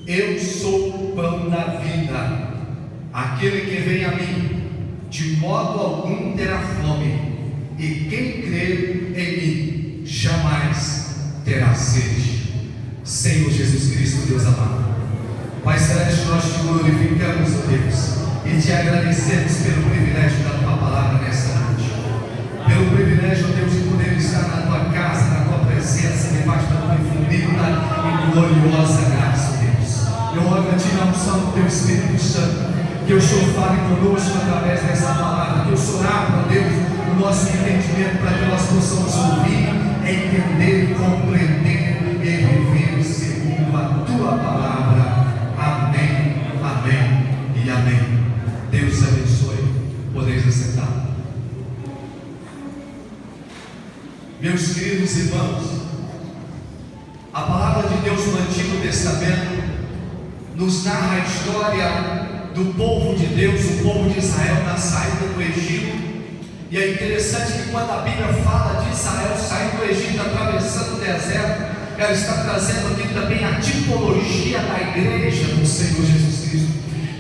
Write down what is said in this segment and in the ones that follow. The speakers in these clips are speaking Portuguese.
Eu sou o pão da vida. Aquele que vem a mim, de modo algum terá fome, e quem crer em mim jamais terá sede. Senhor Jesus Cristo, Deus amado, Pai Celeste, nós te glorificamos, ó Deus, e te agradecemos pelo privilégio da tua palavra nesta noite, pelo privilégio, ó Deus, de poder estar na tua casa, na tua presença, debaixo da tua infinita e gloriosa graça, ó Deus. Eu rogo a ti na unção do teu Espírito Santo, que o Senhor fale conosco através dessa palavra, que o Senhor abra, Deus, o nosso entendimento para que nós possamos ouvir, entender, compreender e viver segundo a tua palavra. Amém, amém e amém. Deus abençoe. Podeis assentar. Meus queridos irmãos, a palavra de Deus no Antigo Testamento nos narra a história do povo de Deus, o povo de Israel na saída do Egito. E é interessante que quando a Bíblia fala de Israel saindo do Egito, atravessando o deserto, ela está trazendo aqui também a tipologia da igreja do Senhor Jesus Cristo.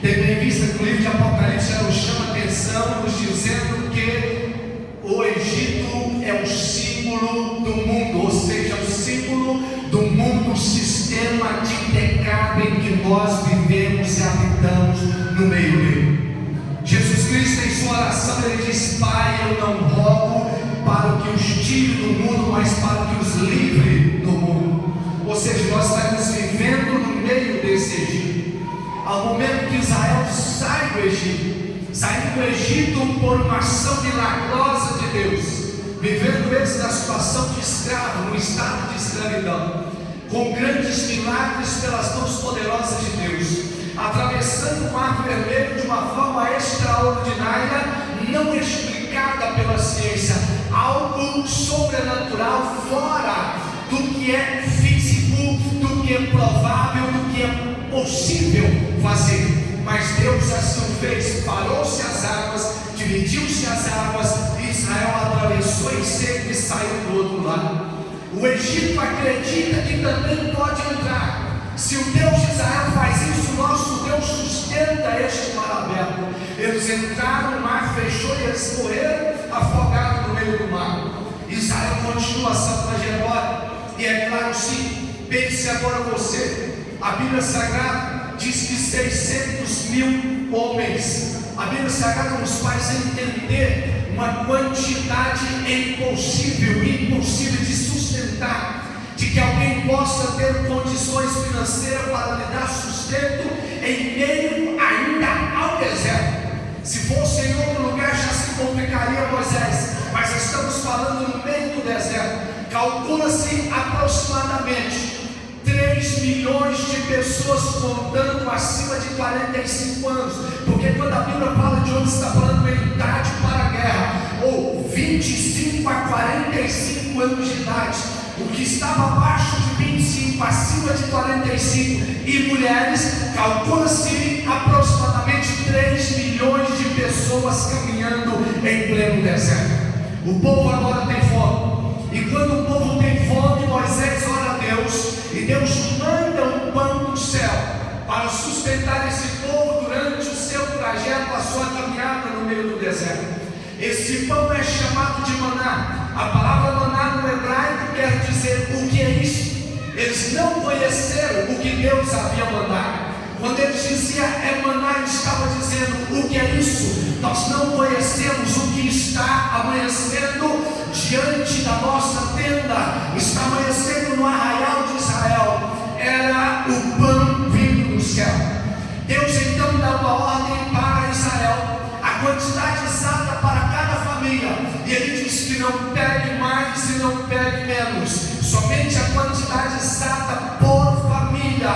Tendo em vista que o livro de Apocalipse nos chama a atenção, nos dizendo que o Egito é o símbolo do mundo, ou seja, o símbolo do mundo, sistema de pecado em que nós vivemos e habitamos no meio dele. Jesus Cristo, em sua oração, ele diz: Pai, eu não rogo para que os tire do mundo, mas para que os livre do mundo. Ou seja, nós estamos vivendo no meio desse Egito. Ao momento que Israel sai do Egito, saindo do Egito por uma ação milagrosa de Deus, vivendo eles na situação de escravo, no estado de escravidão, com grandes milagres pelas mãos poderosas de Deus, atravessando o mar vermelho de uma forma extraordinária, não explicada pela ciência, algo sobrenatural, fora do que é físico, do que é provável, do que é possível fazer. Mas Deus assim fez, parou-se as águas, dividiu-se as águas, e Israel atravessou em seco e saiu do outro lado. O Egito acredita que também pode entrar. Se o Deus de Israel faz isso, nosso Deus sustenta este mar aberto. Eles entraram, o mar fechou e eles morreram afogados no meio do mar. Israel continua essa trajetória. E é claro, sim, pense agora você, a Bíblia Sagrada diz que 600.000 homens. A Bíblia Sagrada nos faz entender uma quantidade impossível de sustentar, de que alguém possa ter condições financeiras para lhe dar sustento em meio ainda ao deserto. Se fosse em outro lugar já se complicaria, Moisés, mas estamos falando no meio do deserto. Calcula-se aproximadamente 3 milhões de pessoas contando acima de 45 anos, porque quando a Bíblia fala de onde está falando em idade para a guerra, ou 25 a 45 anos de idade, o que estava abaixo de 25, acima de 45, e mulheres, calcula-se aproximadamente 3 milhões de pessoas caminhando em pleno deserto. O povo agora tem fome, e quando o povo tem fome, Moisés ora a Deus, e Deus manda um pão do céu para sustentar esse povo durante o seu trajeto, a sua caminhada no meio do deserto. Esse pão é chamado de maná. A palavra maná no hebraico quer dizer o que é isso. Eles não conheceram o que Deus havia mandado. Quando ele dizia é maná, ele estava dizendo o que é isso. Nós não conhecemos o que está amanhecendo diante da nossa tenda. Está amanhecendo no arraial de Israel. Era o pão vindo do céu. Deus então dá uma ordem para Israel, a quantidade exata para cada família, e ele diz que não pegue mais e não pegue menos, somente a quantidade exata por família.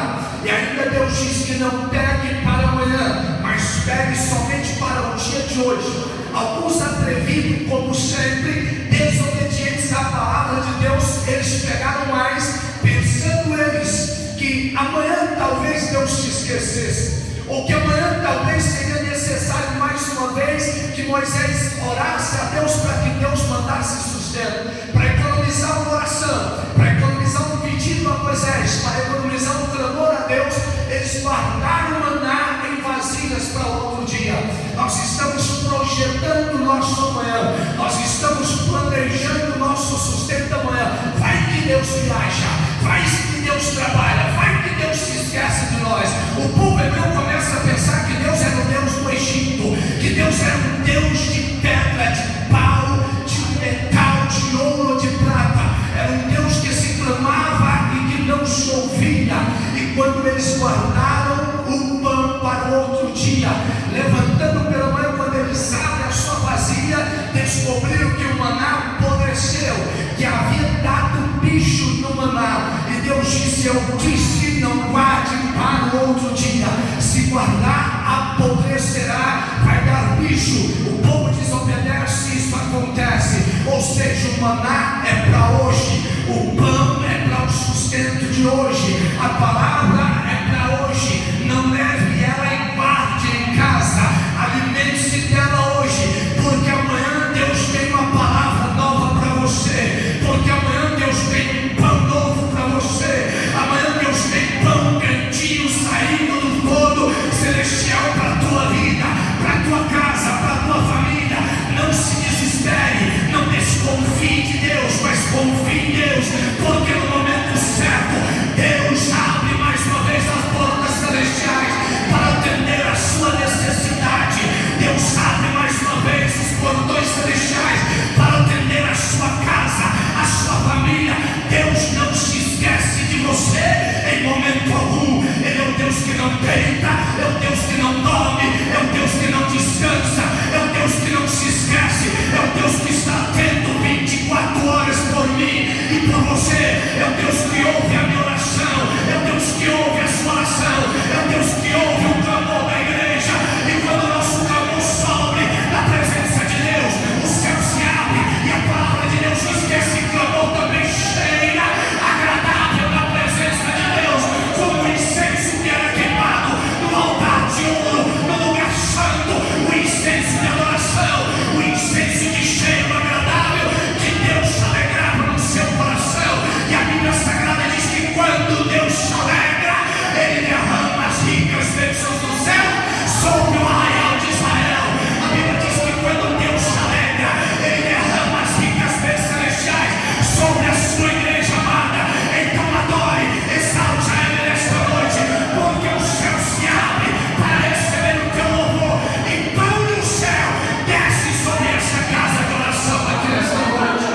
E ainda Deus diz que não pegue para amanhã, mas pegue somente para o dia de hoje. Alguns atrevidos, como sempre, desobedientes à palavra de Deus, eles pegaram mais, pensando eles que amanhã talvez Deus se esquecesse, ou que amanhã talvez seria necessário mais uma vez que Moisés orasse a Deus para que Deus mandasse sustento, para economizar uma oração, para economizar um pedido a Moisés, para economizar um clamor a Deus. Eles eles guardaram o maná em vasilhas para outro dia. Nós estamos projetando o nosso amanhã, nós estamos planejando o nosso sustento amanhã. Vai que Deus viaja, vai que Deus trabalha, vai que Deus se esquece de nós. O povo hebreu começa a pensar que Deus era o Deus do Egito, que Deus era um Deus de pedra, de pau, de metal, de ouro, de prata. Era um Deus que se clamava e que não chovia. E quando eles guardaram o pão para o outro dia, levantando pela manhã, quando eles abrem a sua vasilha, descobriram que o maná apodreceu, que havia dado bicho no maná. E Deus disse: eu disse, não guarde para o outro dia. Se guardar, apodrecerá, vai dar bicho. O povo desobedece, isso acontece. Ou seja, o maná é para hoje, o pão é para o sustento de hoje, a palavra é para hoje. Não leve ela e guarde em casa, alimente-se dela hoje, porque amanhã Deus tem uma palavra nova para você, porque amanhã Deus tem um pão novo para você, amanhã Deus tem pão quentinho saindo do forno celestial para a tua vida, para a tua casa, para a tua família. Não se desespere, não desconfie de Deus, mas confie em Deus, porque no momento certo Deus abre mais uma vez as portas celestiais para atender a sua necessidade. Deus abre mais uma vez os portões celestiais para atender a sua casa, a sua família. Deus não se esquece de você em momento algum. Ele é o Deus que não deita, é o Deus que não dorme, é o Deus que não descansa, é o Deus que não se esquece, é o Deus que está atento 24 horas por mim e por você. É o Deus que ouve a minha oração, é o Deus que ouve a sua oração, é o Deus que ouve o clamor da igreja. E quando o nosso clamor sobe na presença de Deus, o céu se abre e a palavra de Deus diz que esse clamor também cheira agradável na presença de Deus, como o incenso que era queimado no altar de ouro, no lugar santo, o incenso de adoração, o incenso de cheiro agradável, que Deus se alegrava no seu coração. E a Bíblia Sagrada diz que quando Deus se alegra, Ele derrama as ricas bênçãos do céu sobre o arraial de Israel. A Bíblia diz que quando Deus se alegra, Ele derrama as ricas bênçãos celestiais sobre a sua igreja amada. Então adore, exalte a Ele nesta noite, porque o céu se abre para receber o teu louvor, e pão do céu desce sobre esta casa de oração aqui nesta noite.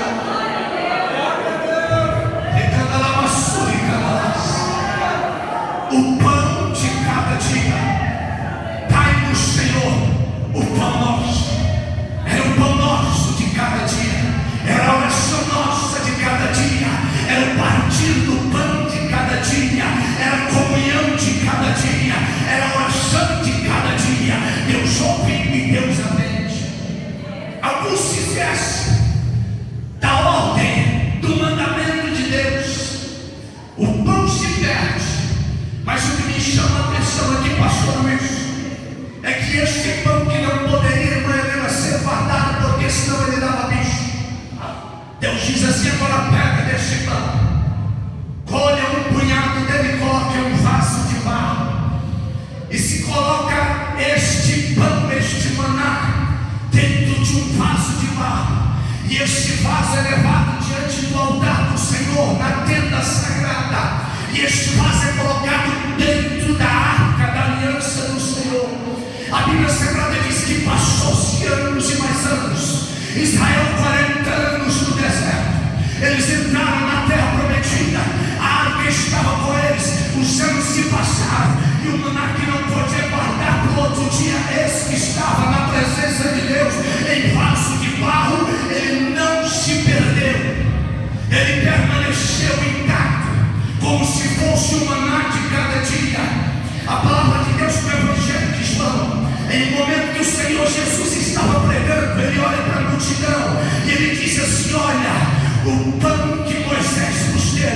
O pão de cada dia, dai no Senhor o pão nosso. Era o pão nosso de cada dia, era a oração nossa de cada dia, era o partir do pão de cada dia, era a comunhão de cada dia, era a oração de cada dia. Deus ouve e Deus atende. Alguns se esquecem da ordem, do mandamento de Deus. O pão se perde, mas o que me chama a atenção aqui, pastor Luiz, é que este pão que não poderia, irmã Helena, ser guardado, porque senão ele dava bicho. Deus diz assim: agora pega deste pão, colha um punhado dele e coloque um vaso de barro, e se coloca este pão, este maná, dentro de um vaso de barro, e este vaso é levado diante do altar do Senhor, na tenda sagrada, e este vaso é colocado dentro da arca da aliança do Senhor. A Bíblia Sagrada diz que passou-se anos e mais anos, Israel 40 anos no deserto. Eles entraram na terra prometida, a arca estava com eles, os anos se passaram, e o maná que não podia guardar para o outro dia, esse que estava na presença de Deus em vaso de barro, ele não se perdeu, ele permaneceu intacto, como se fosse o maná de cada dia. A palavra de Deus no Evangelho de João, em um momento que o Senhor Jesus estava pregando, ele olha para a multidão e ele diz assim: olha, o pão que Moisés nos deu,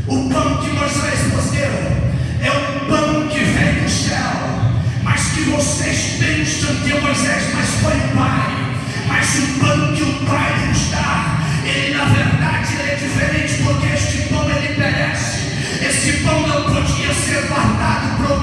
o pão que Moisés nos deu, é um pão que vem do céu, mas que vocês pensam que é Moisés, mas foi o Pai. Mas o pão que o Pai nos dá, ele na verdade ele é diferente, porque este pão ele perece. Esse pão não podia ser guardado para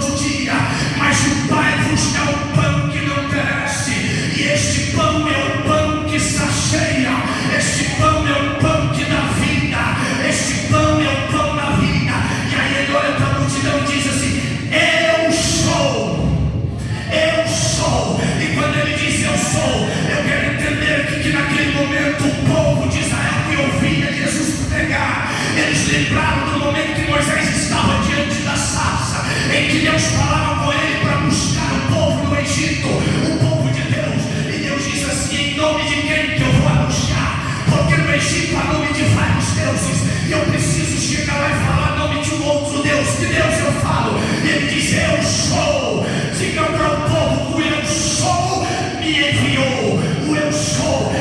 Deus falava com ele para buscar o povo do Egito, o povo de Deus. E Deus diz assim: em nome de quem que eu vou anunciar? Porque no Egito há nome de vários deuses, e eu preciso chegar lá e falar nome de um outro Deus. Que Deus eu falo? E ele diz: eu sou. Diga para o povo: o eu sou me enviou. O eu sou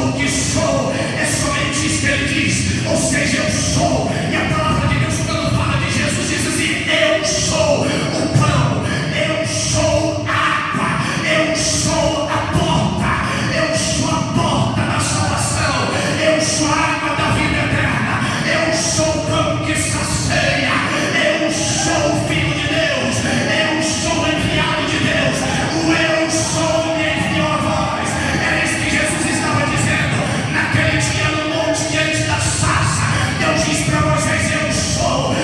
o que sou. É somente isso que ele diz. Ou seja, eu sou. E a palavra de Deus, quando fala de Jesus, diz assim: eu sou o pão, eu sou a água, eu sou a porta, eu sou a porta da salvação, eu sou a água da vida eterna, eu sou o pão que sacia, eu sou o Filho de Deus, eu sou o enviado de Deus, o eu sou me enviou a vós. Era isso que Jesus estava dizendo naquele dia no monte diante da sarça. Deus diz para Moisés: eu sou,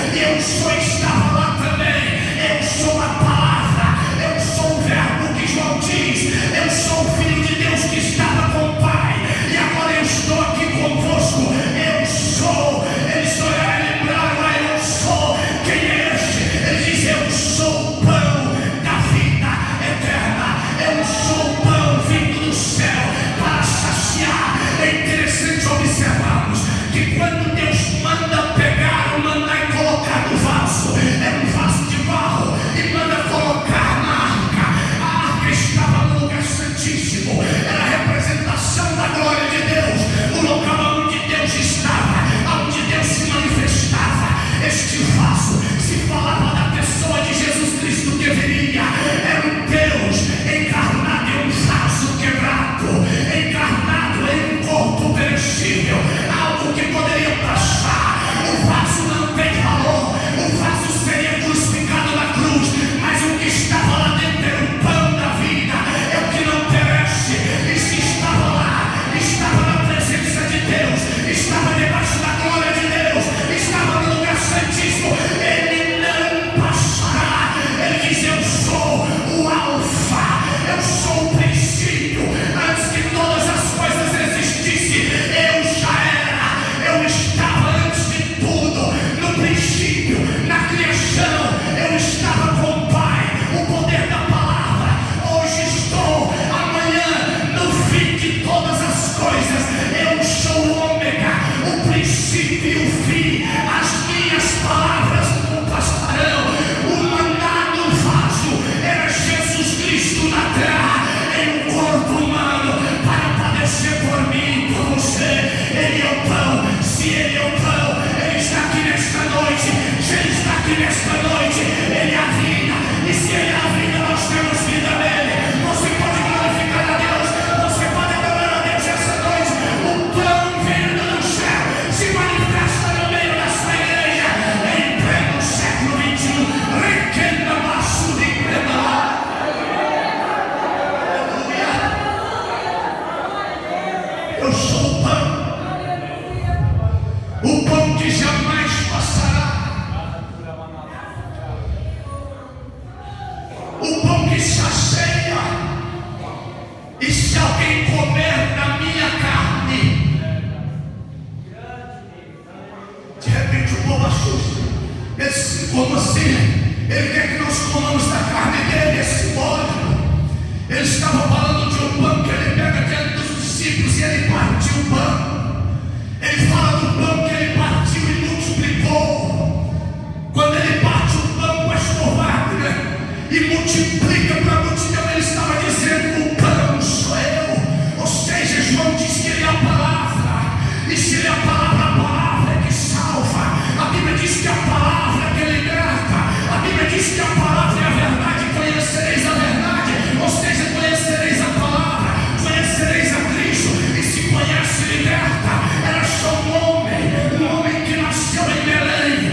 estava lá também, eu sou a palavra, eu sou o verbo que João diz, eu sou o Filho de Deus que estava com o Pai, e agora eu estou aqui convosco. Eu sou. Eles olharam e lembraram: eu sou. Quem é este? Ele diz: eu sou o pão da vida eterna, eu sou o pão vindo do céu para saciar. É interessante observarmos que quando Deus manda pegar ou mandar e colocar no vaso, é um vaso de barro, e manda colocar na arca. A arca estava no lugar santíssimo, era a representação da glória de Deus, o local onde Deus estava, onde Deus se manifestava. Este vaso se falava da pessoa de Jesus Cristo que viria. Era um Deus encarnado em um vaso quebrado, encarnado em um corpo perecível, algo que poderia passar. O vaso não tem valor, o vaso seria crucificado na cruz, mas o que estava lá dentro era o pão da vida, é o que não perece. E se estava lá, estava na presença de Deus, estava debaixo da glória de Deus, estava no lugar santíssimo, ele não passará. Ele diz: eu sou o alfa, eu sou o princípio, antes que todas as coisas existissem, eu já era, eu estava antes de tudo, no princípio, na criação, eu estava com o Pai, o poder da palavra. Hoje estou, amanhã, no fim de todas as coisas, eu sou o ômega, o princípio e o fim. As minhas palavras não passarão. O maná no vaso era Jesus Cristo na terra, em um corpo humano, para padecer por mim, por você. Ele é o pão. Se ele é o pão, ele está aqui nesta noite. Se ele está aqui nesta noite, ele é a vida. E se ele é a vida, nós temos vida nele. Você pode glorificar a Deus, você pode adorar a Deus essa noite. O pão vindo do céu se manifesta no meio da sua igreja, em pleno século XXI. Requenda maço de crema. Eu sou o pão que jamais passará, o pão que sacia. E se alguém comer da minha carne, de repente o povo assusta. Ele diz: como assim? Ele quer que nós comamos da carne dele, é simbólico. Ele estava falando de um pão que ele pega diante dos discípulos e ele partiu o pão. Ele fala do pão que ele partiu e multiplicou. Quando ele parte o pão com a escovada e multiplica para a multidão, ele estava dizendo: o pão sou eu. Ou seja, João diz que ele é a palavra. E se ele é a palavra é que salva. A Bíblia diz que a palavra é que liberta. A Bíblia diz que a palavra é a verdade. Conhecereis a verdade. Ou seja, conhecereis a palavra, conhecereis a Cristo. E se conhece, liberta. Era só um homem que nasceu em Belém,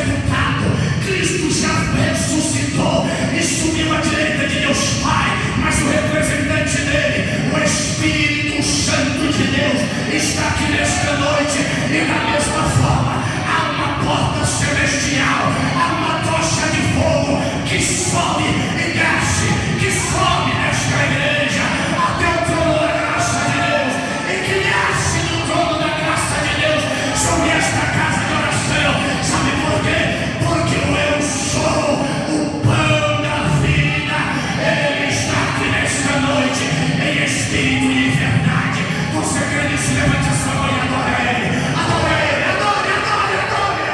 sepultado, Cristo já ressuscitou e subiu à direita de Deus Pai, mas o representante dele, o Espírito Santo de Deus, está aqui nesta noite, e da mesma forma há uma porta celestial, há uma tocha de fogo que sobe e desce, que sobe nesta igreja até o trono da graça de Deus, e que desce do trono da graça de Deus sobre esta casa de oração. Sabe por quê? Porque o eu sou o pão da vida, ele está aqui nesta noite em espírito e em verdade. Você crê nisso? Levante a sua mão e adora ele, adora ele, adore, adore, adore.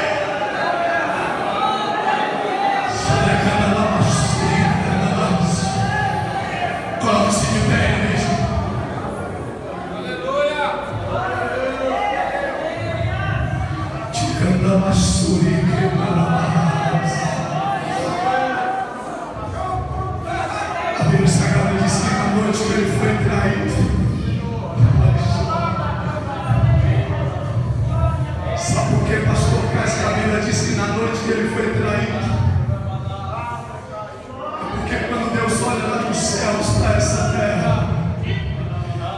Coloque-se de pé, igreja. A Bíblia Sagrada diz que na noite que ele foi traído, sabe por que, pastor? Porque a Bíblia diz que na noite que ele foi traído, porque quando Deus olha lá dos céus para essa terra,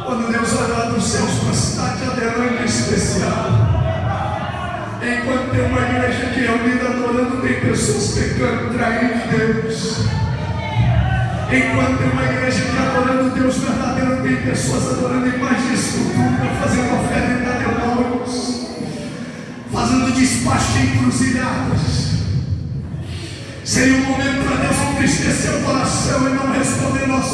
quando Deus olha lá dos céus para a cidade de Adelândia especial, enquanto tem uma igreja que é unida adorando, tem pessoas pecando, traindo Deus. Enquanto tem uma igreja que adorando Deus verdadeiro, tem pessoas adorando imagens de escultura, fazendo oferta a demônios, fazendo despacho em encruzilhadas. Seria um momento para Deus entristecer o coração e não responder nossa